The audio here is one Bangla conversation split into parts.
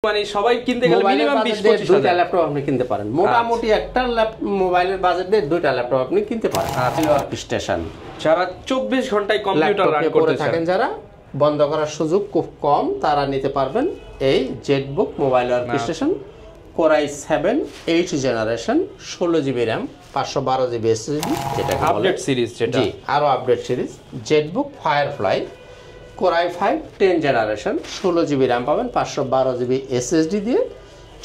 মানে সবাই কিনতে গেলে মিনিমাম 20-25 দুইটা ল্যাপটপ আপনি কিনতে পারেন মোটামুটি একটা মোবাইলের বাজেটে দুইটা ল্যাপটপ আপনি কিনতে পারেন স্টেশন যারা 24 ঘন্টায় কম্পিউটার রান করতে থাকেন যারা বন্ধ করার সুযোগ খুব কম তারা নিতে পারবেন এই Jetbook mobile work station Core i7 8th generation 16GB RAM 512GB SSD যেটা আপডেট সিরিজ যেটা জি আরো update series Jetbook firefly Core i5 10th generation 16GB RAM পাবেন 512GB SSD দিয়ে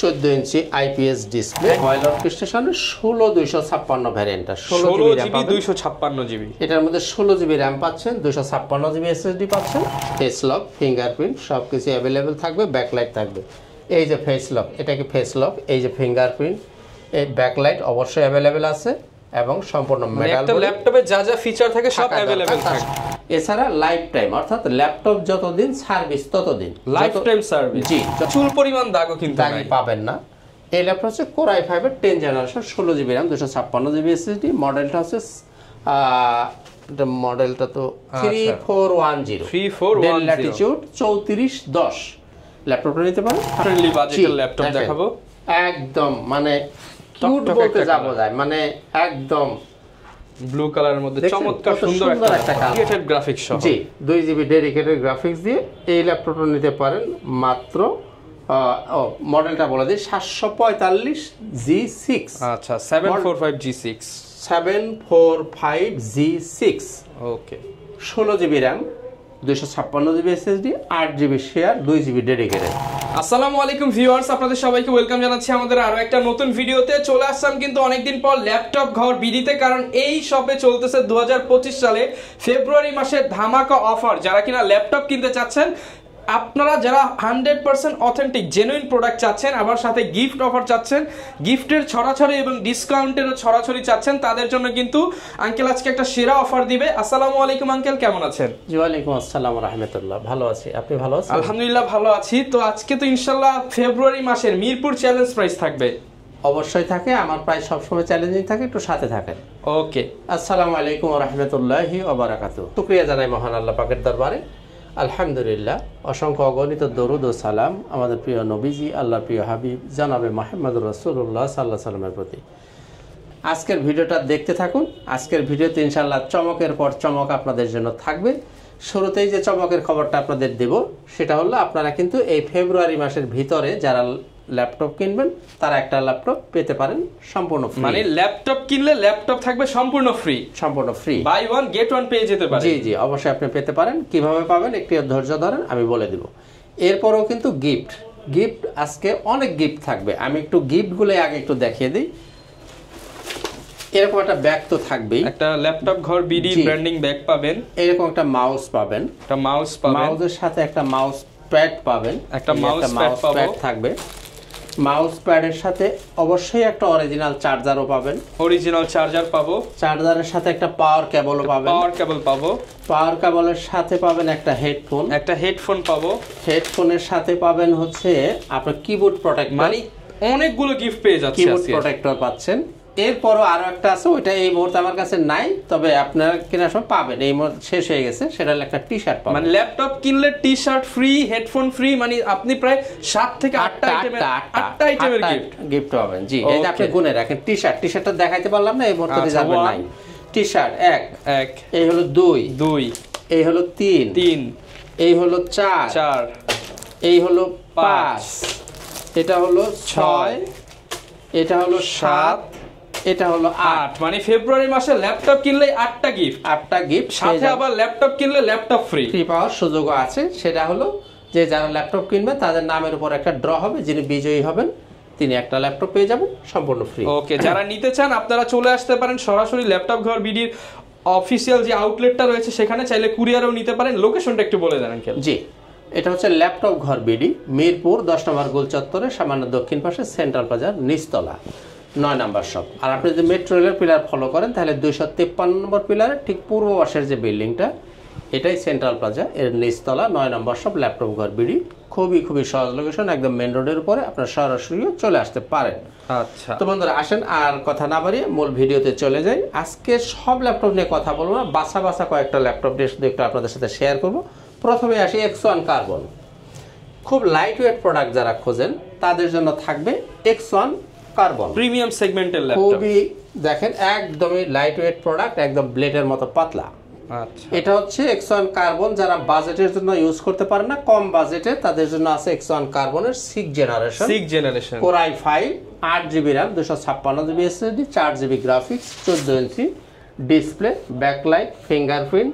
14 ইঞ্চি IPS display mobile work station 16256 ভ্যারিয়েন্টটা 16GB 256GB এটার মধ্যে 16GB RAM পাচ্ছেন 256GB SSD পাচ্ছেন ফেস লক ফিঙ্গারপ্রিন্ট সবকিছু अवेलेबल থাকবে ব্যাকলাইট থাকবে এই যে ফেস লক এটা কি ফেস লক এই যে ফিঙ্গারপ্রিন্ট এই ব্যাকলাইট অবশ্যই अवेलेबल আছে এবং সম্পূর্ণ মেটাল একটা ল্যাপটপে যা যা ফিচার থাকে সব अवेलेबल থাকে এছাড়া লাইফ টাইম অর্থাৎ ল্যাপটপ যতদিন সার্ভিস ততদিন লাইফ টাইম সার্ভিস জি চুল পরিমাণ দাগও কিন্তু দাগ পাবেন না এই ল্যাপটপ হচ্ছে Core i5 এর 10th generation 16GB RAM 256GB SSD মডেলটা হচ্ছে এটা মডেলটা তো 3410 ডেল ল্যাটিটিউড 3410 ল্যাপটপটা নিতে পারেন ফ্রেন্ডলি বাজেটের ল্যাপটপ দেখাবো একদম মানে কিউট বলতে যাবো যায় মানে একদম ব্লু কালারের মধ্যে চমৎকার সুন্দর একটা ডেডিকেটেড গ্রাফিক্স সহ জি 2GB ডেডিকেটেড গ্রাফিক্স দিয়ে এই ল্যাপটপটা নিতে পারেন মাত্র মডেলটা বলে দিই 745G6 আচ্ছা 745G6 745G6 ওকে 16GB RAM 256GB SSD 8GB share 2GB dedicated আসসালামু আলাইকুম ভিউয়ার্স আপনাদের সবাইকে ওয়েলকাম জানাচ্ছি আমাদের আরো একটা নতুন ভিডিওতে চলে আসলাম কিন্তু অনেকদিন পর ল্যাপটপ ঘর বিডিতে কারণ এই শপে চলতেছে 2025 সালে ফেব্রুয়ারি মাসে ধামাকা অফার যারা কিনা ল্যাপটপ কিনতে চাচ্ছেন আপনারা যারা 100% অথেন্টিক জেনুইন প্রোডাক্ট চাচ্ছেন আবার সাথে গিফট অফার চাচ্ছেন গিফটের ছড়াছড়ি এবং ডিসকাউন্টেরও ছড়াছড়ি চাচ্ছেন তাদের জন্য কিন্তু আঙ্কেল আজকে একটা সেরা অফার দিবে আসসালামু আলাইকুম আঙ্কেল কেমন আছেন জি ওয়ালাইকুম আসসালাম রাহমাতুল্লাহ ভালো আছি আপনি ভালো আছেন আলহামদুলিল্লাহ ভালো আছি তো আজকে তো ইনশাআল্লাহ ফেব্রুয়ারি মাসের মিরপুর চ্যালেঞ্জ প্রাইস থাকবে অবশ্যই থাকে আমার প্রায় সব সময় চ্যালেঞ্জিং থাকে একটু সাথে থাকেন ওকে আসসালামু আলাইকুম ওয়া রাহমাতুল্লাহি ওয়া বারাকাতুহু শুকরিয়া জানাই মহান আল্লাহ পাকের দরবারে আলহামদুলিল্লাহ অসংখ্য অগণিত দরুদ ও সালাম আমাদের প্রিয় নবীজি আল্লাহর প্রিয় হাবিব জনাবে মুহাম্মদুর রাসূলুল্লাহ সাল্লাল্লাহু আলাইহি ওয়াসাল্লামের প্রতি আজকের ভিডিওটা দেখতে থাকুন আজকের ভিডিওতে ইনশাআল্লাহ চমকের পর চমক আপনাদের জন্য থাকবে শুরুতেই যে চমকের খবরটা আপনাদের দেব সেটা হলো আপনারা কিন্তু এই ফেব্রুয়ারি মাসের ভিতরে যারা ল্যাপটপ কিনবেন তারা একটা ল্যাপটপ পেতে পারেন সম্পূর্ণ ফ্রি মানে ল্যাপটপ কিনলে ল্যাপটপ থাকবে সম্পূর্ণ free buy one get one পেয়ে যেতে পারেন জি অবশ্যই আপনি পেতে পারেন কিভাবে পাবেন একটু ধৈর্য ধরেন আমি বলে দিব এরপরও কিন্তু গিফট আজকে অনেক গিফট থাকবে আমি একটু গিফটগুলো আগে একটু দেখিয়ে দিই এরকম একটা ব্যাগ তো থাকবেই একটা ল্যাপটপ ঘর বিডি ব্র্যান্ডিং ব্যাগ পাবেন এরকম একটা মাউস পাবেন মাউসের সাথে একটা মাউস প্যাড পাবেন একটা মাউস প্যাড থাকবে মাউস প্যাডের সাথে অবশ্যই একটা অরিজিনাল চার্জারও পাবেন অরিজিনাল চার্জার পাবো চার্জারের সাথে একটা পাওয়ার কেবলও পাবেন পাওয়ার কেবলের সাথে পাবেন একটা হেডফোন পাবো হেডফোনের সাথে পাবেন হচ্ছে আপনার কিবোর্ড প্রোটেক্টর মানে অনেকগুলো গিফট পেয়ে যাচ্ছে কিবোর্ড প্রোটেক্টর পাচ্ছেন এরপরও আরো একটা আছে ওইটা এই মুহূর্তে আমার কাছে নাই তবে আপনারা কেনার সময় পাবেন এই মুহূর্তে শেষ হয়ে গেছে সেটা হলো একটা টি-শার্ট পাবেন মানে ল্যাপটপ কিনলে টি-শার্ট ফ্রি হেডফোন ফ্রি মানে আপনি প্রায় 7 থেকে 8টা আইটেমের গিফট পাবেন জি এই যে আপনি গুনে রাখেন টি-শার্টটা দেখাইতে পারলাম না এই মুহূর্তে যাবেন নাই টি-শার্ট 1 এই হলো 2 এই হলো 3 এই হলো 4 এই হলো 5 এটা হলো 6 এটা হলো 7 এটা হলো 8 মানে ফেব্রুয়ারি মাসে ল্যাপটপ কিনলে 8টা গিফট সাথে আবার ল্যাপটপ কিনলে ল্যাপটপ ফ্রি পাওয়ার সুযোগ আছে সেটা হলো যে যারা ল্যাপটপ কিনবে তাদের নামের উপর একটা ড্র হবে যিনি বিজয়ী হবেন তিনি একটা ল্যাপটপ পেয়ে যাবেন সম্পূর্ণ ফ্রি ওকে যারা নিতে চান আপনারা চলে আসতে পারেন সরাসরি ল্যাপটপ ঘর বিডির অফিশিয়াল যে আউটলেটটা রয়েছে সেখানে চাইলে কুরিয়ারও নিতে পারেন লোকেশনটা একটু বলে দেন আঙ্কেল জি এটা হচ্ছে ল্যাপটপ ঘর বিডি মিরপুর 10 নম্বর গোল চত্বরে সামান্য দক্ষিণ পাশে সেন্ট্রাল প্লাজার নিচতলা 9 নম্বর শপ আর আপনি যদি মেট্রো রেলের পিলার ফলো করেন তাহলে 253 নম্বর পিলারের ঠিক পূর্ব পাশের যে বিল্ডিংটা এটাই সেন্ট্রাল প্লাজা এর নিচতলা 9 নম্বর শপ ল্যাপটপ ঘর বিডি খুবই সহজ লোকেশন একদম মেইন রোডের উপরে আপনারা সরাসরি চলে আসতে পারেন আচ্ছা তো বন্ধুরা আসেন আর কথা না বাড়িয়ে মূল ভিডিওতে চলে যাই আজকে সব ল্যাপটপ নিয়ে কথা বলবো না বাছা কয়েকটা ল্যাপটপ নিয়ে একটু আপনাদের সাথে শেয়ার করব প্রথমে আসি X1 কার্বন খুব লাইট ওয়েট প্রোডাক্ট যারা খোঁজেন তাদের জন্য থাকবে X1 কার্বন, প্রিমিয়াম সেগমেন্টের ল্যাপটপ। খুবই দেখেন একদমই লাইট ওয়েট প্রোডাক্ট, একদম ব্লেডের মতো পাতলা। আচ্ছা, এটা হচ্ছে X1 কার্বন, যারা বাজেটের জন্য ইউজ করতে পারেন না, কম বাজেটে, তাদের জন্য আছে X1 কার্বনের 6 generation Core i5, 8GB RAM, 256GB SSD, 4GB graphics, 14 inch display, backlight, fingerprint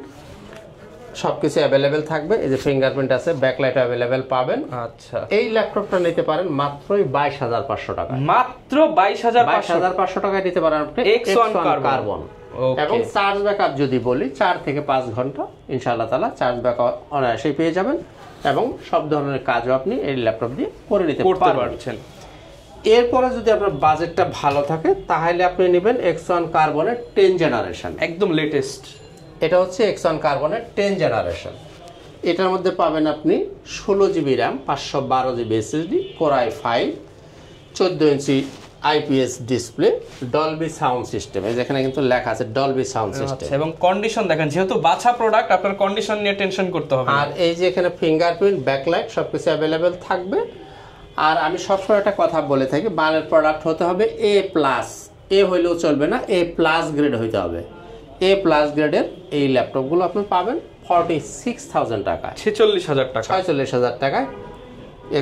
সবকিছু অ্যাভেলেবেল থাকবে। এই যে ফিঙ্গারপ্রিন্ট আছে, ব্যাকলাইট অ্যাভেলেবেল পাবেন। আচ্ছা, এই ল্যাপটপটা নিতে পারেন মাত্রই 22,500 টাকা। মাত্র 22,500 টাকায় নিতে পারেন আপনি X1 কার্বন। এবং চার্জ ব্যাকআপ যদি বলি 4 থেকে 5 ঘন্টা ইনশাআল্লাহ তাআলা চার্জ ব্যাকআপ অনায়াসেই পেয়ে যাবেন, এবং সব ধরনের কাজও আপনি এই ল্যাপটপ দিয়ে করে নিতে পারছেন। এরপরে যদি আপনার বাজেটটা ভালো থাকে তাহলে আপনি নেবেন X1 কার্বনের 10 জেনারেশন, একদম লেটেস্ট। এটা হচ্ছে X1 কার্বনের 10 জেনারেশন। এটার মধ্যে পাবেন আপনি 16GB RAM, 512GB SSD, Core i5, 14 ইঞ্চি IPS display, Dolby sound system, যেখানে কিন্তু লেখা আছে ডলবি সাউন্ড সিস্টেম। এবং কন্ডিশন দেখেন, যেহেতু বাছা প্রোডাক্ট, আপনার কন্ডিশন নিয়ে টেনশন করতে হবে। আর এই যে এখানে ফিঙ্গারপ্রিন্ট, ব্যাকলাইট সবকিছু অ্যাভেলেবেল থাকবে। আর আমি সবসময় একটা কথা বলে থাকি, মানের প্রোডাক্ট হতে হবে A+, এ হইলেও চলবে না, A+ গ্রেড হইতে হবে। A+ গ্রেডের এই ল্যাপটপগুলো আপনি পাবেন 46,000 টাকায়, 46,000 টাকায়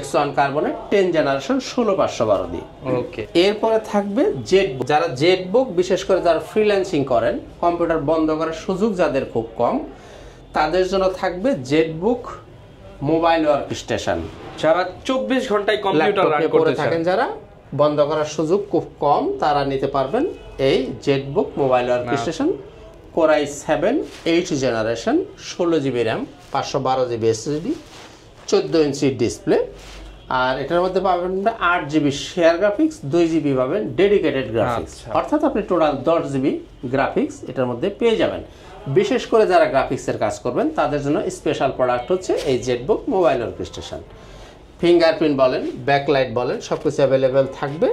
X1 কার্বনের 10 জেনারেশন 16512 দিয়ে। ওকে, এরপরে থাকবে জেটবুক। যারা জেটবুক, বিশেষ করে যারা ফ্রিল্যান্সিং করেন, কম্পিউটার বন্ধ করার সুযোগ যাদের খুব কম, তাদের জন্য থাকবে জেটবুক মোবাইল ওয়ার্ক স্টেশন। যারা 24 ঘন্টায় কম্পিউটার রান করতে থাকেন, যারা বন্ধ করার সুযোগ খুব কম, তারা নিতে পারবেন এই Jetbook mobile work station. Core i7, 8 generation, 16GB RAM, 512GB SSD, 14 inch display. আর এটার মধ্যে পাবেন 8GB শেয়ার গ্রাফিক্স, 2GB পাবেন ডেডিকেটেড গ্রাফিক্স, অর্থাৎ আপনি টোটাল 10GB গ্রাফিক্স এটার মধ্যে পেয়ে যাবেন। বিশেষ করে যারা গ্রাফিক্সের কাজ করবেন তাদের জন্য স্পেশাল প্রোডাক্ট হচ্ছে এই Jetbook mobile work station. Fingerprint বলেন, ব্যাকলাইট বলেন, সব কিছু অ্যাভেলেবেল থাকবে।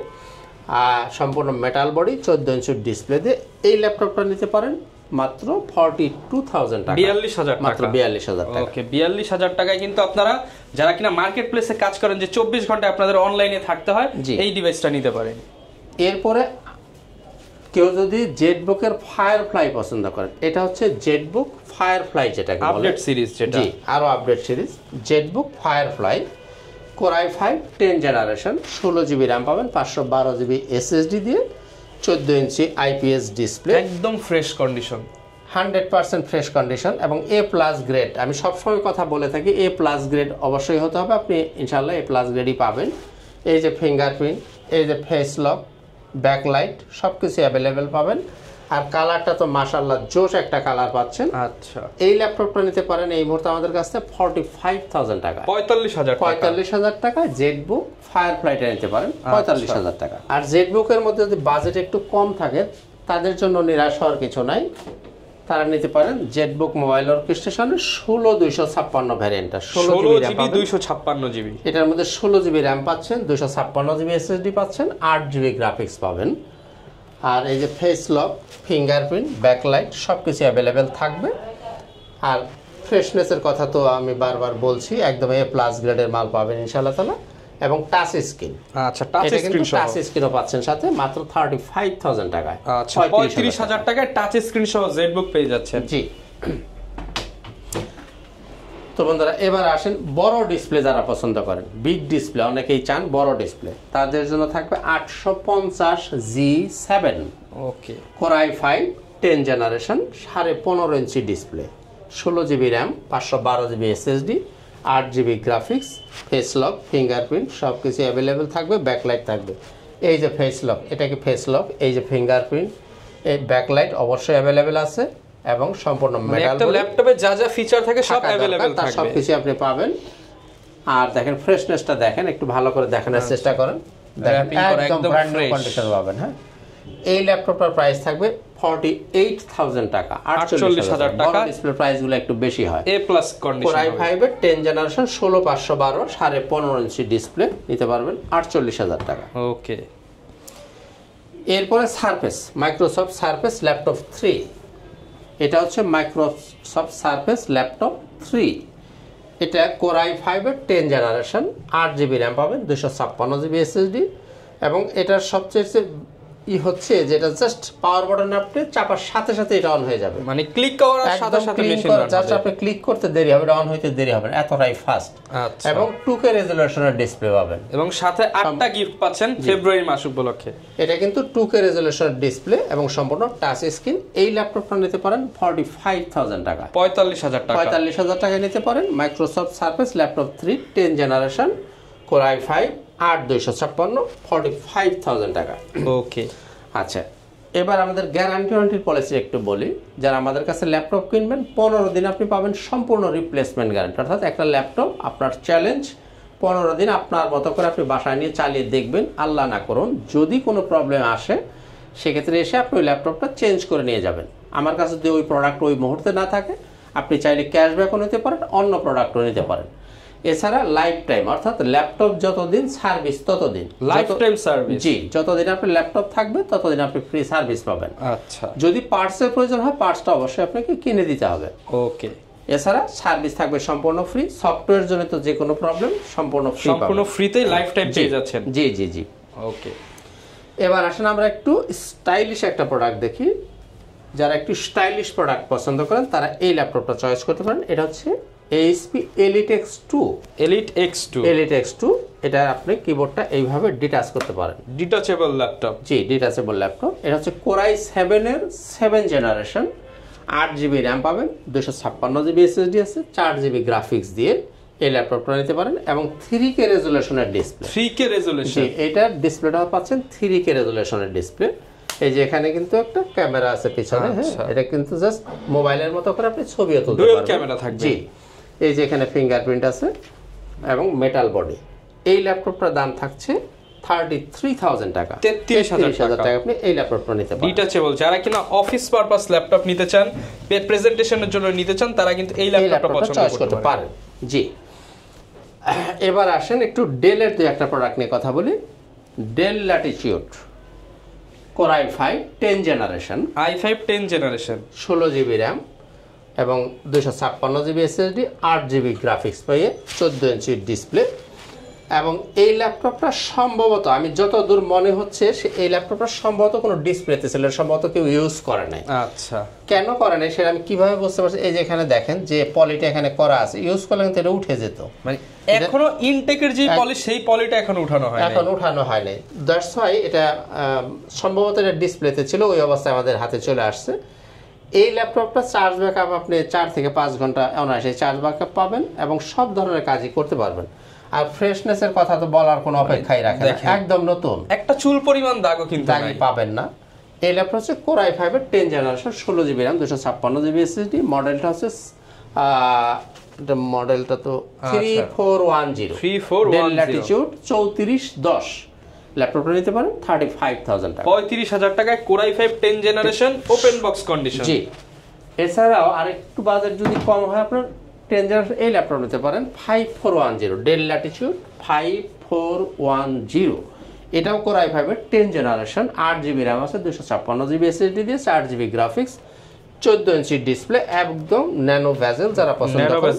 আর সম্পূর্ণ মেটাল বডি, 14 ইঞ্চি ডিসপ্লে দিয়ে এই ল্যাপটপটা নিতে পারেন মাত্র 42,000 টাকা, 42,000 মাত্র 42,000 টাকা। ওকে, 42,000 টাকায় কিন্তু আপনারা যারা কিনা মার্কেট প্লেসে কাজ করেন, যে 24 ঘন্টা আপনাদের অনলাইনে থাকতে হয়, এই ডিভাইসটা নিতে পারেন। এরপরে কেউ যদি জেটবুকের ফায়ারফ্লাই পছন্দ করেন, এটা হচ্ছে জেটবুক ফায়ারফ্লাই, যেটাকে বলে আপডেট সিরিজ, যেটা আরো update series, Jetbook firefly. Core i5, 10 generation, 16GB RAM পাবেন, 512GB SSD দিয়ে, 14 ইঞ্চি IPS ডিসপ্লে, একদম ফ্রেশ কন্ডিশন, 100% ফ্রেশ কন্ডিশন এবং A+ গ্রেড। আমি সবসময় কথা বলে থাকি, A+ গ্রেড অবশ্যই হতে হবে, আপনি ইনশাআল্লাহ A+ গ্রেডই পাবেন। এই যে ফিঙ্গারপ্রিন্ট, এই যে ফেস লক, ব্যাকলাইট সবকিছু অ্যাভেলেবেল পাবেন। আর কালারটা তো মাশাআল্লাহ জোশ একটা কালার পাচ্ছেন। আচ্ছা, এই ল্যাপটপটা নিতে পারেন এই মুহূর্তে আমাদের কাছে 45,000 টাকা, 45,000 টাকা জেটবুক ফায়ারফ্লাইটা নিতে পারেন 45,000 টাকা। আর জেটবুকের মধ্যে যদি বাজেট একটু কম থাকে তাদের জন্য নিরাশ হওয়ার কিছু নাই, তারা নিতে পারেন জেটবুক মোবাইল ওয়ার্ক স্টেশনের 16256 ভ্যারিয়েন্টটা, 16GB 256GB। এটার মধ্যে 16GB RAM পাচ্ছেন, 256GB SSD পাচ্ছেন, 8GB গ্রাফিক্স পাবেন। আর এই যে ফেস লক, ফিঙ্গারপ্রিন্ট, ব্যাকলাইট সবকিছু অ্যাভেলেবেল থাকবে। আর ফ্রেশনেসের কথা তো আমি বারবার বলছি, একদম A+ গ্রেডের মাল পাবেন ইনশাআল্লাহ তাআলা। এবং টাচ স্ক্রিন, আচ্ছা টাচ স্ক্রিনও পাচ্ছেন সাথে, মাত্র 35,000 টাকায়। আচ্ছা, 35,000 টাকায় টাচ স্ক্রিন সহ জেটবুক পেয়ে যাচ্ছেন। জি। তো বন্ধুরা, এবার আসেন বড় ডিসপ্লে যারা পছন্দ করেন, বিগ ডিসপ্লে অনেকেই চান, বড় ডিসপ্লে, তাদের জন্য থাকবে 850G7। Okay, Core i5, 10 generation, 15.5 inch display, 16GB RAM, 512GB SSD, 8GB graphics, face lock, fingerprint সবকিছু অ্যাভেলেবেল থাকবে, ব্যাকলাইট থাকবে। এই যে ফেস লক, এটাকে ফেস লক, এই যে ফিঙ্গারপ্রিন্ট, এই ব্যাকলাইট অবশ্যই অ্যাভেলেবেল আছে এবং সম্পূর্ণ মেটাল বডি। ল্যাপটপে যা যা ফিচার থাকে সব অ্যাভেলেবেল থাকবে, সবকিছু আপনি পাবেন। আর দেখেন ফ্রেশনেসটা দেখেন, একটু ভালো করে দেখানোর চেষ্টা করেন, একদম ব্র্যান্ড নিউ কন্ডিশন পাবেন। হ্যাঁ, এই ল্যাপটপটার প্রাইস থাকবে 48,000 টাকা, 48,000 টাকা। ডিসপ্লে প্রাইসগুলো একটু বেশি হয়। A+ কন্ডিশন, Core i5 এর 10 জেনারেশন, 16512, 15.5 ইঞ্চি ডিসপ্লে নিতে পারবেন 48,000 টাকা। ওকে, এরপরে সারফেস, মাইক্রোসফট সারফেস ল্যাপটপ 3। এটা হচ্ছে মাইক্রোসফট সারফেস ল্যাপটপ 3। এটা Core i5 এর 10 জেনারেশন, 8GB র্যাম পাবেন, 256GB SSD, এবং এটার সবচেয়ে হচ্ছে যেটা জাস্ট পাওয়ার বাটনে আপনি চাপার সাথে সাথে এটা অন হয়ে যাবে, মানে ক্লিক করার সাথে সাথে মেশিন রান হবে, জাস্ট আপনি ক্লিক করতে দেরি হবে, এটা অন হইতে দেরি হবে, এতটাই ফাস্ট। আচ্ছা, এবং 2K রেজোলিউশনের ডিসপ্লে পাবেন, এবং সাথে 8টা গিফট পাচ্ছেন ফেব্রুয়ারি মাস উপলক্ষে। এটা কিন্তু 2K রেজোলিউশনের ডিসপ্লে এবং সম্পূর্ণ টাচ স্ক্রিন। এই ল্যাপটপটা নিতে পারেন 45,000 টাকা, 45,000 টাকা, 45,000 টাকায় নিতে পারেন। Microsoft surface laptop 3 10 generation, Core i5 8/256, 45,000 টাকা। ওকে, আচ্ছা, এবার আমাদের গ্যারান্টি ওয়ারেন্টির পলিসি একটু বলি। যারা আমাদের কাছে ল্যাপটপ কিনবেন 15 দিন আপনি পাবেন সম্পূর্ণ রিপ্লেসমেন্ট গ্যারান্টি, অর্থাৎ একটা ল্যাপটপ আপনার চ্যালেঞ্জ 15 দিন আপনার মতো করে আপনি বাসায় নিয়ে চালিয়ে দেখবেন। আল্লাহ না করুন যদি কোনো প্রবলেম আসে সেক্ষেত্রে এসে আপনি ওই ল্যাপটপটা চেঞ্জ করে নিয়ে যাবেন। আমার কাছে যদি ওই প্রোডাক্ট ওই মুহূর্তে না থাকে আপনি চাইলে ক্যাশব্যাকও নিতে পারেন, অন্য প্রোডাক্টও নিতে পারেন। এছাড়া লাইফ টাইম, অর্থাৎ ল্যাপটপ যতদিন সার্ভিস ততদিন, লাইফ টাইম সার্ভিস। জি, যতদিন আপনার ল্যাপটপ থাকবে ততদিন আপনি ফ্রি সার্ভিস পাবেন। আচ্ছা, যদি পার্টসের প্রয়োজন হয় পার্টসটা অবশ্যই আপনাকে কিনে দিতে হবে। ওকে, এছাড়া সার্ভিস থাকবে সম্পূর্ণ ফ্রি। সফটওয়্যার জন্য তো যে কোনো প্রবলেম সম্পূর্ণ ফ্রি, সম্পূর্ণ ফ্রিতে লাইফ টাইম পেয়ে যাচ্ছেন। জি জি জি। ওকে, এবার আসেন আমরা একটু স্টাইলিশ একটা প্রোডাক্ট দেখি। যারা একটু স্টাইলিশ প্রোডাক্ট পছন্দ করেন তারা এই ল্যাপটপটা চয়েস করতে পারেন। এটা হচ্ছে HP Elite X2। Elite X2, Elite X2, এটা আপনি কিবোর্ডটা এইভাবে ডিটাচ করতে পারেন। Detachable laptop. জি, ডিটাচেবল ল্যাপটপ। এটা হচ্ছে Core i7 এর 7 জেনারেশন, 8GB র্যাম পাবেন, 256GB SSD আছে, 4GB গ্রাফিক্স দিয়ে এই ল্যাপটপটা নিতে পারেন, এবং 3K রেজোলিউশনের ডিসপ্লে। 3K resolution. জি, এটার ডিসপ্লেটা পাচ্ছেন 3K রেজোলিউশনের ডিসপ্লে। এই যে এখানে কিন্তু একটা ক্যামেরা আছে পিছনে, হ্যাঁ, এটা কিন্তু জাস্ট মোবাইলের মতো করে আপনি ছবিও তুলতে পারবেন। ডুয়াল ক্যামেরা থাকবে। জি, এই যে এখানে ফিঙ্গারপ্রিন্ট আছে এবং মেটাল বডি। এই ল্যাপটপটার দাম থাকছে 33,000 টাকা, 33,000 টাকা আপনি এই ল্যাপটপটা নিতে পারেন। ডিটাচেবল, যারা কিনা অফিস পারপাস ল্যাপটপ নিতে চান, প্রেজেন্টেশনের জন্য নিতে চান, তারা কিন্তু এই ল্যাপটপটা পছন্দ করতে পারেন। জি, এবার আসেন একটু ডেলের দুই একটা প্রোডাক্ট নিয়ে কথা বলি। Del Latitude Core i5 10 generation, i5 10 generation, 16GB RAM এবং 256GB SSD, 8GB গ্রাফিক্স পেয়ে 14 ইঞ্চি ডিসপ্লে। এবং এই ল্যাপটপটা সম্ভবত, আমি যতদূর মনে হচ্ছে এই ল্যাপটপটা সম্ভবত কোনো ডিসপ্লেতে ছিল, সম্ভবত কেউ ইউজ করে নাই। আচ্ছা, কেন করে নাই সেটা আমি কিভাবে বুঝতে পারছি? এই যে এখানে দেখেন যে পলিটা এখানে করা আছে, ইউজ করলে কিন্তু এটা উঠে যেত। মানে এখনো ইনটেকের যে পলি, সেই পলিটা এখনো উঠানো হয় নাই, এখন উঠানো হয় নাই। দ্যাটস হোয়াই এটা সম্ভবত এটা ডিসপ্লেতে ছিল, ওই অবস্থায় আমাদের হাতে চলে আসছে। এই ল্যাপটপটা চার্জ ব্যাকআপ আপনি 4 থেকে 5 ঘন্টা অনায়াসে চার্জ ব্যাকআপ পাবেন এবং সব ধরনের কাজই করতে পারবেন। আর ফ্রেশনেসের কথা তো বলার কোনো অপেক্ষাই রাখে না, একদম নতুন, একটা চুল পরিমাণ দাগও কিন্তু দাগই পাবেন না। এই ল্যাপটপ হচ্ছে Core i5 এর 10 generation, 16GB RAM, 256GB SSD। মডেলটা হচ্ছে এটা মডেলটা তো 3410 Dell Latitude 3410। ল্যাপটপটা নিতে পারেন 35,000 টাকা, 35,000 টাকায় Core i5 10 generation, open box condition. জি, এছাড়াও আরেকটু বাজেট যদি কম হয় আপনার 10 জেনারেশন এই ল্যাপটপ নিতে পারেন 5410 Dell Latitude 5410। এটাও Core i5 এর 10 জেনারেশন, 8GB র্যাম আছে, 256GB SSD দিয়ে, 4GB গ্রাফিক্স, 14 ইঞ্চি ডিসপ্লে, একদম ন্যানো ভেজেল। যারা পছন্দ করেন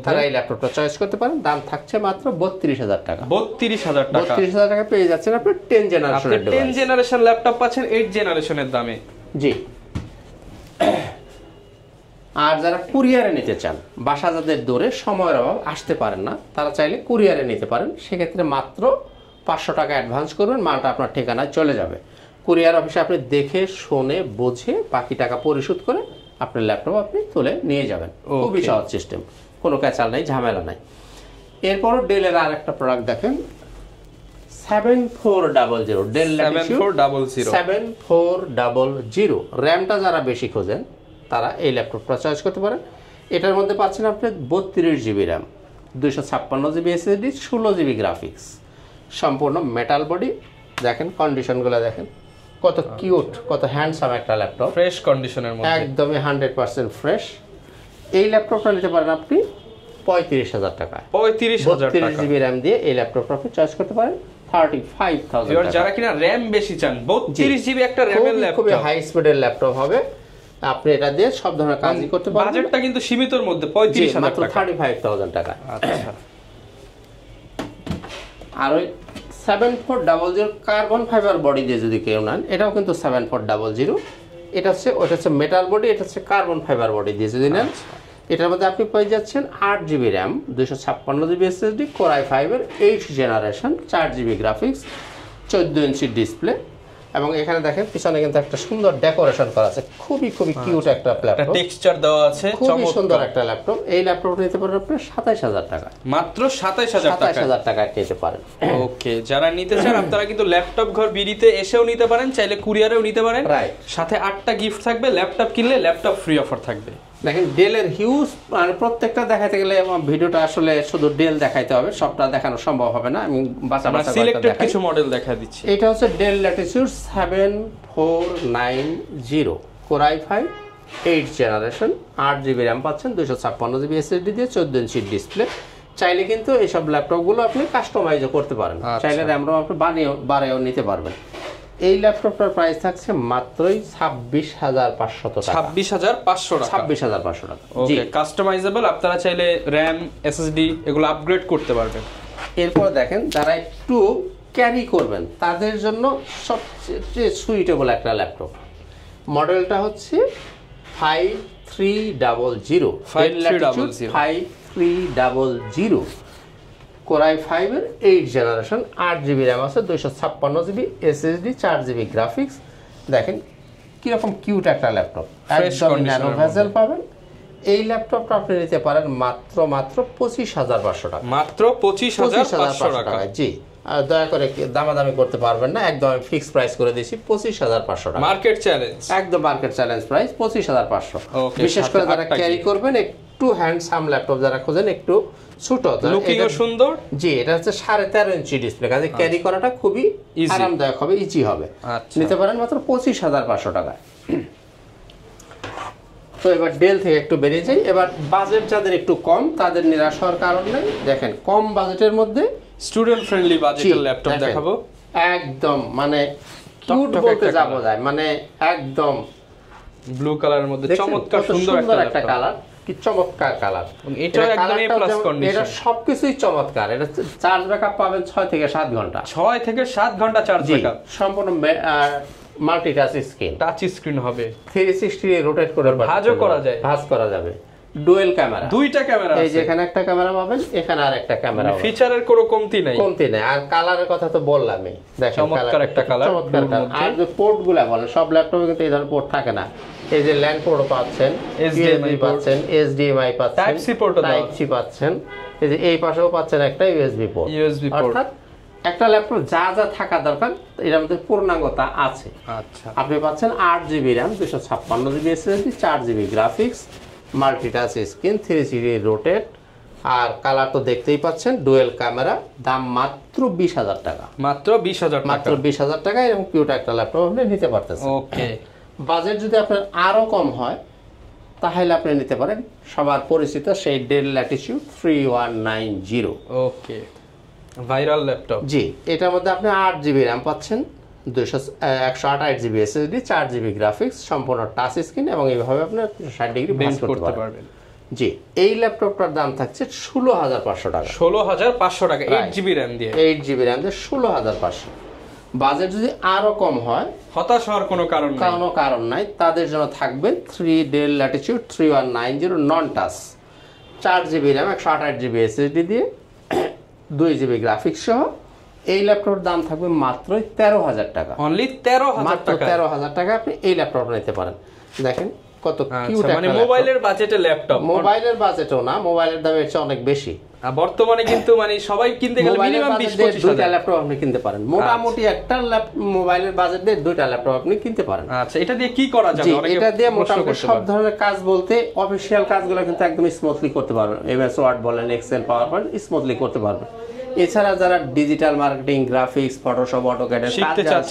তারা এই ল্যাপটপটা চয়েস করতে পারেন। দাম থাকছে মাত্র 32,000 টাকা। 32,000 টাকা, 32,000 টাকা পেয়ে যাচ্ছেন আপনি 10 জেনারেশনের ডিভাইস। 10 জেনারেশন ল্যাপটপ পাচ্ছেন 8 জেনারেশনের দামে। জি, আর যারা কুরিয়ারে নিতে চান, বাসা যাদের দূরে, সময়ের অভাব, আসতে পারেন না, তারা চাইলে কুরিয়ারে নিতে পারেন। সেক্ষেত্রে মাত্র 500 টাকা অ্যাডভান্স করবেন, মালটা আপনার ঠিকানায় চলে যাবে। কুরিয়ার অফিসে আপনি দেখে শুনে বুঝে বাকি টাকা পরিশোধ করে আপনার ল্যাপটপ আপনি তুলে নিয়ে যাবেন। খুবই সহজ সিস্টেম, কোনো ক্যাচাল নাই, ঝামেলা নাই। এরপরও ডেলের আর একটা প্রোডাক্ট দেখেন, 7400 Dell Latitude 7400। র্যামটা যারা বেশি খোঁজেন তারা এই ল্যাপটপটা চয়েস করতে পারেন। এটার মধ্যে পাচ্ছেন আপনি 32GB RAM, 256GB SSD, 16GB graphics, সম্পূর্ণ মেটাল বডি। দেখেন কন্ডিশনগুলো দেখেন, কত কিউট, কত হ্যান্ডসাম একটা ল্যাপটপ, ফ্রেশ কন্ডিশনের মধ্যে, একদমই 100% ফ্রেশ। এই ল্যাপটপটা নিতে পারেন আপনি 35,000 টাকা, 35,000 টাকা। 32GB র্যাম দিয়ে এই ল্যাপটপটা আপনি চয়েস করতে পারেন 35,000 টাকা। যারা কিনা র্যাম বেশি চান, 32GB একটা র্যামের ল্যাপটপ, খুবই হাই স্পিডের ল্যাপটপ হবে। আপনি এটা দিয়ে সব ধরনের কাজই করতে পারবেন। বাজেটটা কিন্তু সীমিতর মধ্যে 35,000 মাত্র টাকা, 35,000 টাকা। আচ্ছা। আর ওই 7400 কার্বন ফাইবার বডি দিয়ে যদি কেউ নেন, এটাও কিন্তু 7400, এটা হচ্ছে মেটাল বডি, এটা হচ্ছে কার্বন ফাইবার বডি দিয়ে যদি নেন, এটার মধ্যে আপনি পেয়ে যাচ্ছেন 8GB RAM, 256GB SSD, Core i5 এর 8th generation, 4GB graphics, 14 inch display. এবং এখানে দেখেন পিছনে কিন্তু একটা সুন্দর ডেকোরেশন করা আছে, খুবই কিউট একটা ল্যাপটপ, টেক্সচার দেওয়া আছে, খুবই সুন্দর একটা ল্যাপটপ। এই ল্যাপটপটা নিতে পারেন আপনি 27000 টাকা, মাত্র 27000 টাকা নিতে পারেন। ওকে, যারা নিতে চান আপনারা কিন্তু ল্যাপটপ ঘর বিডিতে এসেও নিতে পারেন, চাইলে কুরিয়ারেও নিতে পারেন, সাথে 8টা গিফট থাকবে, ল্যাপটপ কিনলে ল্যাপটপ ফ্রি অফার থাকবে। দেখেন ডেলের হিউজ, মানে প্রত্যেকটা দেখাতে গেলে ভিডিওটা আসলে শুধু ডেল দেখাইতে হবে, সবটা দেখানো সম্ভব হবে না, আমি বাঁচা সিলেক্টেড কিছু মডেল দেখা দিচ্ছি। এটা হচ্ছে del Latitude 7490, Core i5 8th generation, 8GB RAM পাচ্ছেন, 256GB SSD দিয়ে, 14 ইঞ্চি ডিসপ্লে। চাইলে কিন্তু এইসব ল্যাপটপগুলো আপনি কাস্টমাইজও করতে পারেন, চাইলে র্যামটাও আপনি বাড়িয়েও নিতে পারবেন। এই ল্যাপটপটার প্রাইস থাকছে মাত্রই 26,500 টাকা, 26,500 টাকা, 26,500 টাকা। ওকে, কাস্টমাইজেবল, আপনারা চাইলে র্যাম এসএসডি এগুলো আপগ্রেড করতে পারবেন। এরপর দেখেন যারা একটু ক্যারি করবেন তাদের জন্য সবচেয়ে সুইটেবল একটা ল্যাপটপ, মডেলটা হচ্ছে 5300, Core i5 এর 8th জেনারেশন, 8GB র্যাম আছে, 256GB SSD, 4GB গ্রাফিক্স। দেখেন কিরকম কিউট একটা ল্যাপটপ, একদম ন্যানো ভেজেল পাবেন। এই ল্যাপটপটা আপনি নিতে পারেন মাত্র 25,500 টাকা, মাত্র 25,500 টাকা। জি, আর দয়া করে দামাদামি করতে পারবেন না, একদম আমি ফিক্স প্রাইস করে দিয়েছি 25,500 টাকা, মার্কেট চ্যালেঞ্জ, একদম মার্কেট চ্যালেঞ্জ প্রাইস 25,500। বিশেষ করে যারা ক্যারি করবেন, একটু হ্যান্ডসাম ল্যাপটপ যারা খোঁজেন, একটু ছোট, লুকিংও সুন্দর। জি, এটা হচ্ছে 13.5 ইঞ্চি ডিসপ্লে, কাজে ক্যারি করাটা খুবই আরামদায়ক হবে, ইজি হবে। নিতে পারেন মাত্র 25,500 টাকা। তো এবার ডেল থেকে একটু বেরিয়ে যাই, এবার বাজেট যাদের একটু কম তাদের নিরাশ হওয়ার কারণ নেই। দেখেন কম বাজেটের মধ্যে স্টুডেন্ট ফ্রেন্ডলি বাজেটের ল্যাপটপ দেখাবো, একদম মানে কিউট বলতে যাবো যায়, মানে একদম ব্লু কালারের মধ্যে চমৎকার সুন্দর একটা কালার, কি চমৎকার কালার, এটা একদম এ প্লাস কন্ডিশন, এটা সবকিছুই চমৎকার। এটা চার্জ ব্যাকআপ পাবেন 6 থেকে 7 ঘন্টা, 6 থেকে 7 ঘন্টা চার্জ ব্যাকআপ, সম্পূর্ণ মাল্টি টাচ স্ক্রিন হবে, 360 রোটেট করে ভাঁজ করা যাবে, ডুয়েল ক্যামেরা, দুইটা ক্যামেরা আছে, এই যে এখানে একটা ক্যামেরা পাবেন, এখানে আরেকটা ক্যামেরা, ফিচারের কোনো কমতি নাই। আর কালারের কথা তো বললামই, দেখেন চমৎকার একটা কালার, চমৎকার কালার। আর যে পোর্টগুলো বলেন, সব ল্যাপটপে কিন্তু এই ধরনের পোর্ট থাকে না, এই যে ল্যান্ড পোর্ট পাচ্ছেন, ইউএসবি পাচ্ছেন, এইচডিএমআই পাচ্ছেন, টাইপ সি পাচ্ছেন, এই যে এই পাশেও পাচ্ছেন একটা ইউএসবি পোর্ট, অর্থাৎ একটা ল্যাপটপ যা যা থাকা দরকার এর মধ্যে পূর্ণাঙ্গতা আছে। আচ্ছা, আপনি পাচ্ছেন 8GB RAM, 256GB SSD, 4GB graphics, multitouch screen, 360 rotate, আর কালার তো দেখতেই পাচ্ছেন, ডুয়েল ক্যামেরা। দাম মাত্র 20,000 টাকা, মাত্র 20,000 টাকা, মাত্র 20,000 টাকা। এরকম কিউট একটা ল্যাপটপ আপনি নিতে পারতেছেন। ওকে, বাজেট যদি আপনার আরো কম হয় তাহলে আপনি নিতে পারেন সবার পরিচিত সেই ডেল ল্যাটিটিউড 3190। ওকে, ভাইরাল ল্যাপটপ। জি, এটার মধ্যে আপনি 8GB র্যাম পাচ্ছেন, 128GB SSD, 4GB গ্রাফিক্স, সম্পূর্ণ টাচ স্ক্রিন, এবং এইভাবে আপনি 60 ডিগ্রি বেঞ্চ করতে পারবেন। জি, এই ল্যাপটপটার দাম থাকছে 16,500 টাকা, 16,500 টাকা, 8GB র্যাম দিয়ে, 8GB র্যাম দিয়ে 16,500। বাজেট যদি আরো কম হয়, হতাশ হওয়ার কোনো কারণ নাই, তাদের জন্য থাকবে ডেল ল্যাটিটিউড 3190 নন touch, 4GB RAM, 128GB SSD দিয়ে, 2GB গ্রাফিক্স সহ। এই ল্যাপটপের দাম থাকবে মাত্র 13,000 টাকা, অনলি 13,000 টাকা, 13,000 টাকা আপনি এই ল্যাপটপ নিতে পারেন। দেখেন কত কিউট, মানে মোবাইলের বাজেটে ল্যাপটপ, মোবাইলের বাজেটও না, মোবাইলের দাম এর চেয়ে অনেক বেশি। বর্তমানে কিন্তু মানে সবাই কিনতে গেলে মিনিমাম 20-25 দুইটা ল্যাপটপ আপনি কিনতে পারেন, মোটামুটি একটা মোবাইলের বাজেট দিয়ে দুইটা ল্যাপটপ আপনি কিনতে পারেন। আচ্ছা, এটা দিয়ে কি করা যাবে? এটা দিয়ে মোটামুটি সব ধরনের কাজ বলতে অফিশিয়াল কাজগুলো কিন্তু একদম স্মুথলি করতে পারবেন, এমএস ওয়ার্ড বলেন, এক্সেল, পাওয়ার পয়েন্ট স্মুথলি করতে পারবেন। এছাড়া যারা digital marketing, graphics, Photoshop, AutoCAD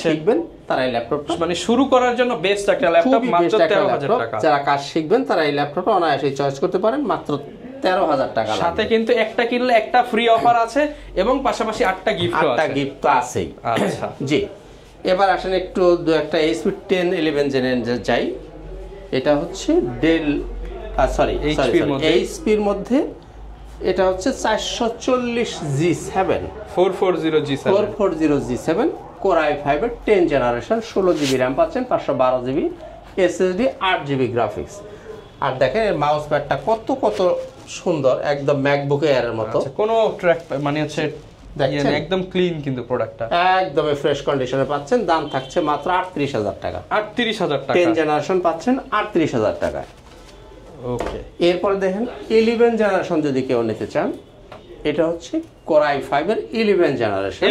শিখবেন তারা এই ল্যাপটপটা মানে শুরু করার জন্য বেস্ট একটা ল্যাপটপ, মাত্র 13,000 টাকা। যারা কাজ শিখবেন তারা এই ল্যাপটপটা অনায়াসে চয়েস করতে পারেন মাত্র 13,000 টাকা। সাথে কিন্তু একটা কিনলে একটা ফ্রি অফার আছে, এবং পাশাপাশি 8টা গিফট তো আছেই। আচ্ছা, জি, এবার আসেন একটু একটা HP 1011 জেনে যাই। এটা হচ্ছে ডেল সরি এইচপির মধ্যে এটা হচ্ছে 440G7 440G7 Core i5 এর 10 জেনারেশন 16GB RAM পাচ্ছেন 512GB SSD 8GB গ্রাফিক্স। আর দেখেন মাউস প্যাডটা কত সুন্দর, একদম ম্যাকবুক এয়ারের মতো। কোনো ট্র্যাক মানে হচ্ছে একদম ক্লিন, কিন্তু প্রোডাক্টটা একদম ফ্রেশ কন্ডিশনে পাচ্ছেন। দাম থাকছে মাত্র 38000 টাকা। 38000 টাকা 10 জেনারেশন পাচ্ছেন 38000 টাকা। ওকে, এরপরে দেখেন 11 জেনারেশন যদি কেউ নিতে চান, এটা হচ্ছে Core i5 এর 11 জেনারেশন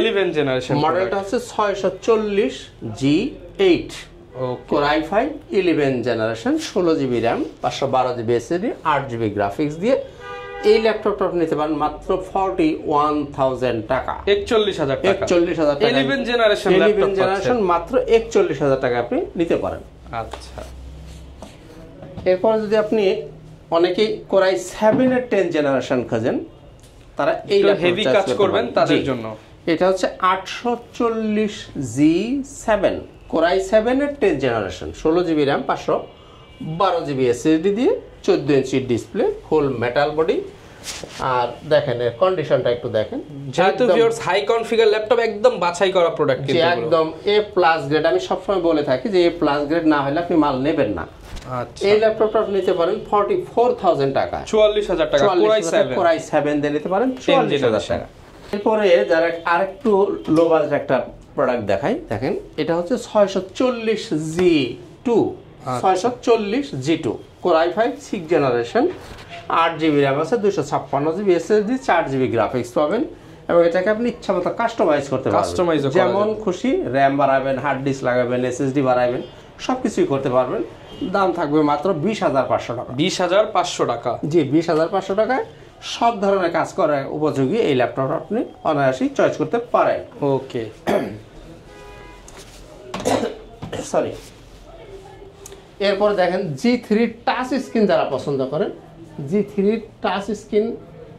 মডেলটা হচ্ছে 640G8 Core i5 11 generation 16GB RAM 512GB SSD 8GB graphics দিয়ে এই ল্যাপটপটা আপনি নিতে পারেন মাত্র 41000 টাকা। 41000 টাকা 11 জেনারেশন মাত্র 41000 টাকা আপনি নিতে পারেন। আচ্ছা, এরপর যদি আপনি অনেকেই Core i7 এর 10 জেনারেশন খোঁজেন, তারা এই হেভি কাজ করবেন তাদের জন্য এটা হচ্ছে 840G7 Core i7 এর 10 generation 16GB RAM 512GB SSD দিয়ে 14 ইঞ্চি ডিসপ্লে, ফুল মেটাল বডি। আর দেখেন এর কন্ডিশনটা একটু দেখেন, যেহেতু ভিউয়ার্স হাই কনফিগার ল্যাপটপ, একদম বাছাই করা প্রোডাক্ট, কিন্তু একদম A+ গ্রেড। আমি সবসময় বলে থাকি যে A+ গ্রেড না হলে আপনি মাল নেবেন না। আচ্ছা, এই ল্যাপটপটা আপনি নিতে পারেন 44000 টাকা, 44000 টাকা Core i7 দিয়ে নিতে পারেন 44000 টাকা। এরপরে যারা আরেকটু লো বাজেট একটা প্রোডাক্ট দেখাই, দেখেন এটা হচ্ছে 640G2 640G2 Core i5 6 generation 8GB RAM আছে 256GB SSD 4GB গ্রাফিক্স পাবেন, এবং এটাকে আপনি ইচ্ছামতো কাস্টমাইজ করতে পারবেন, যেমন খুশি RAM বাড়াবেন, হার্ড ডিস্ক লাগাবেন, SSD বাড়াবেন, সবকিছুই করতে পারবেন। দাম থাকবে মাত্র 20500 টাকা। 20500 টাকা, জি 20500 টাকায় সব ধরনের কাজ করার উপযোগী এই ল্যাপটপ আপনি অনায়াসেই চয়েস করতে পারেন। ওকে, সরি। এরপর দেখেন G3 টাচ স্ক্রিন যারা পছন্দ করেন, G3 টাচ স্ক্রিন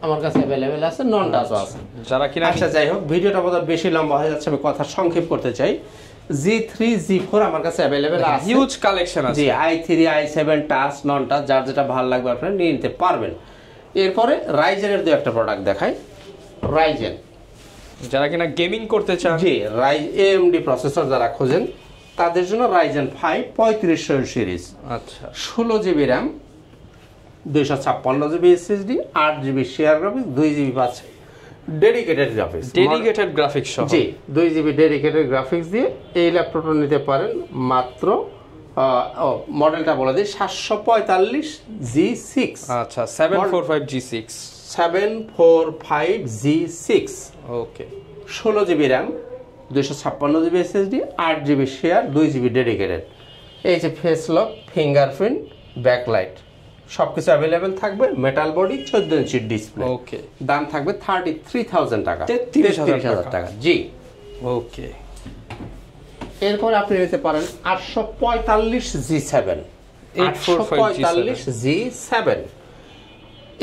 আমার কাছে অ্যাভেলেবেল আছে, নন টাচও আছে যারা কিনা। আচ্ছা, যাই হোক, ভিডিওটা বোধহয় বেশি লম্বা হয়ে যাচ্ছে, আমি কথা সংক্ষেপ করতে চাই। G3 G4 আমার কাছে অ্যাভেলেবেল আছে, হিউজ কালেকশন আছে। জি i3 i7 টাচ নন টাচ যার যেটা ভালো লাগবে আপনারা নিয়ে নিতে পারবেন। এরপরে রাইজেনের দু একটা প্রোডাক্ট দেখাই। রাইজেন যারা কিনা গেমিং করতে চান, জি AMD প্রসেসর যারা খোঁজেন তাদের জন্য Ryzen 5 3500 সিরিজ। আচ্ছা, 16GB RAM 256GB SSD 8GB share graphics 2GB পাচ্ছে ডেডিকেটেড গ্রাফিক্স সহ, জি 2GB ডেডিকেটেড গ্রাফিক্স দিয়ে এই ল্যাপটপটা নিতে পারেন মাত্র মডেলটা বলে দিই 745G6। আচ্ছা, 745G6 745G6 ওকে, 16GB RAM 256GB SSD 8GB share 2GB dedicated. এই যে ফেস লক, ফিঙ্গারপ্রিন্ট, ব্যাকলাইট সবকিছু অ্যাভেলেবেল থাকবে, মেটাল বডি, 14 ইঞ্চি ডিসপ্লে। ওকে, দাম থাকবে 33000 টাকা, 33000 টাকা। জি ওকে। এরপর আপনি নিতে পারেন 845G7 845G7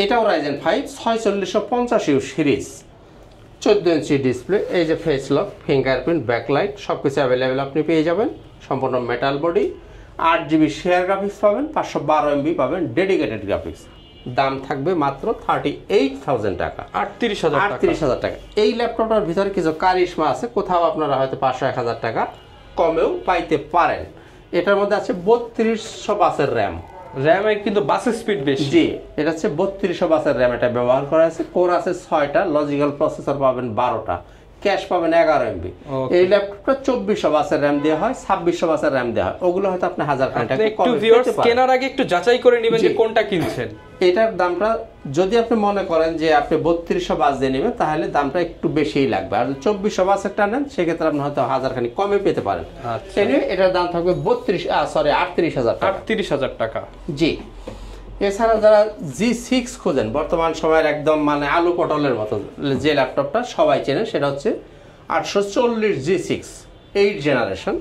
এটাও Ryzen 5 4650 সিরিজ, 14 ইঞ্চি ডিসপ্লে। এই যে ফেস লক, ফিঙ্গারপ্রিন্ট, ব্যাকলাইট সবকিছু অ্যাভেলেবেল আপনি পেয়ে যাবেন, সম্পূর্ণ metal body, 8GB share graphics পাবেন, 512MB পাবেন ডেডিকেটেড গ্রাফিক্স। দাম থাকবে মাত্র 38000 টাকা, 38000 টাকা। এই ল্যাপটপটার ভিতরে কিছু কারিশমা আছে, কোথাও আপনারা হয়তো 500-1000 টাকা কমেও পাইতে পারেন। এটার মধ্যে আছে 3200 বাসের র্যাম, র্যামের কিন্তু বাসের স্পিড বেশি। জি, এটা হচ্ছে 3200 বাসের র্যাম এটা ব্যবহার করা আছে। কোর আছে 6টা, লজিক্যাল প্রসেসর পাবেন 12টা, ক্যাশ পাবেন 11MB। এই ল্যাপটপটা 2400 বাসের র্যাম দেওয়া হয়, 2600 বাসের র্যাম দেওয়া হয়, ওগুলো হয়তো আপনি 1000 টাকা একটু ভিউয়ার্স কেনার আগে একটু যাচাই করে নেবেন যে কোনটা কিনছেন। এটার দামটা যদি আপনি মনে করেন যে আপনি 3200 বাস দিয়ে নেবেন, তাহলে দামটা একটু বেশিই লাগবে। আর 2400 বাসেরটা নেন, সেক্ষেত্রে আপনি হয়তো 1000 খানি কমে পেতে পারেন। এনিওয়ে এটার দাম থাকবে 38000 টাকা, 38000 টাকা। জি। এছাড়া যারা G6 খোঁজেন, বর্তমান সময়ের একদম মানে আলু পটলের মতো যে ল্যাপটপটা সবাই চেনেন, সেটা হচ্ছে 840G6 8 জেনারেশন।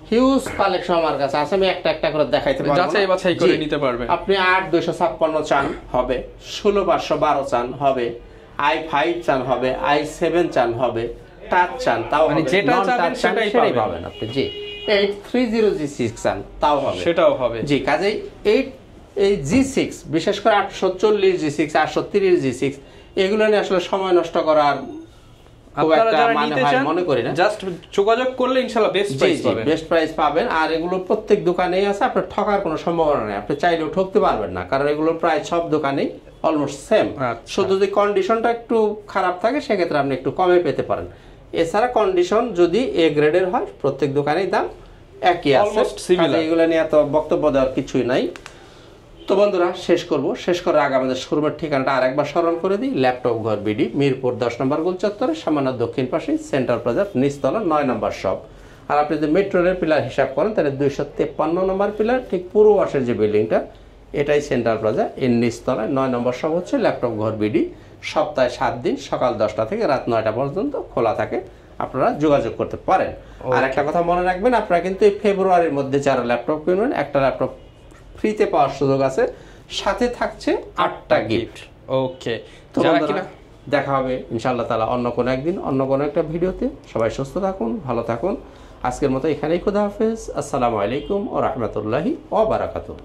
হিউজ কালেকশন আমার কাছে আছে, আমি একটা একটা করে দেখাইতে পারবো, যাচাই বাছাই করে নিতে পারবেন। আপনি 8256 চান হবে, 16512 চান হবে, i5 চান হবে, i7 চান হবে, টাচ চান তাও মানে যেটা চাবেন সেটাই পাবেন আপনি। জি, 830G6 চান তাও হবে, সেটাও হবে। জি, কাজেই এই G6 বিশেষ করে 840G6 830G6 এগুলো নিয়ে আসলে সময় নষ্ট করার আপনারা যারা নিতে চান মনে করি না, জাস্ট যোগাযোগ করলে ইনশাআল্লাহ বেস্ট প্রাইস পাবেন। বেস্ট প্রাইস পাবেন। আর এগুলো প্রত্যেক দোকানেই আছে, আপনার ঠকার কোনো সম্ভাবনা নেই, আপনি চাইলেও ঠকতে পারবেন না, কারণ এগুলো প্রায় সব দোকানেই অলমোস্ট সেম। শুধু যদি কন্ডিশনটা একটু খারাপ থাকে সেক্ষেত্রে আপনি একটু কমে পেতে পারেন। এছাড়া কন্ডিশন যদি এ গ্রেডের হয় প্রত্যেক দোকানেই দাম একই আছে, এগুলো নিয়ে এত বক্তব্য দেওয়ার কিছুই নাই। তো বন্ধুরা শেষ করার আগে আমাদের শোরুমের ঠিকানাটা আরেকবার স্মরণ করে দিই। ল্যাপটপ ঘর বিডি, মিরপুর 10 নম্বর গোল চত্বরে সামান্য দক্ষিণ পাশে সেন্ট্রাল প্লাজার নিচতলা 9 নম্বর শপ। আর আপনি যদি মেট্রো রেল পিলার হিসাব করেন তাহলে 253 নম্বর পিলার ঠিক পূর্ব পাশের যে বিল্ডিংটা এটাই সেন্ট্রাল প্লাজা, এর নিচতলায় 9 নম্বর শপ হচ্ছে ল্যাপটপ ঘর বিডি। সপ্তাহে 7 দিন সকাল 10টা থেকে রাত 9টা পর্যন্ত খোলা থাকে, আপনারা যোগাযোগ করতে পারেন। আর একটা কথা মনে রাখবেন, আপনারা কিন্তু এই ফেব্রুয়ারির মধ্যে যারা ল্যাপটপ কিনবেন একটা ল্যাপটপ ফ্রিতে পাওয়ার সুযোগ আছে, সাথে থাকছে 8টা গিফট। ওকে, তো দেখা হবে ইনশাআল্লাহ তাআলা অন্য কোনো একদিন অন্য কোনো একটা ভিডিওতে। সবাই সুস্থ থাকুন, ভালো থাকুন। আজকের মতো এখানেই, খুদা হাফেজ, আসসালামু আলাইকুম ওয়া রাহমাতুল্লাহি ওয়া বারাকাতুহু।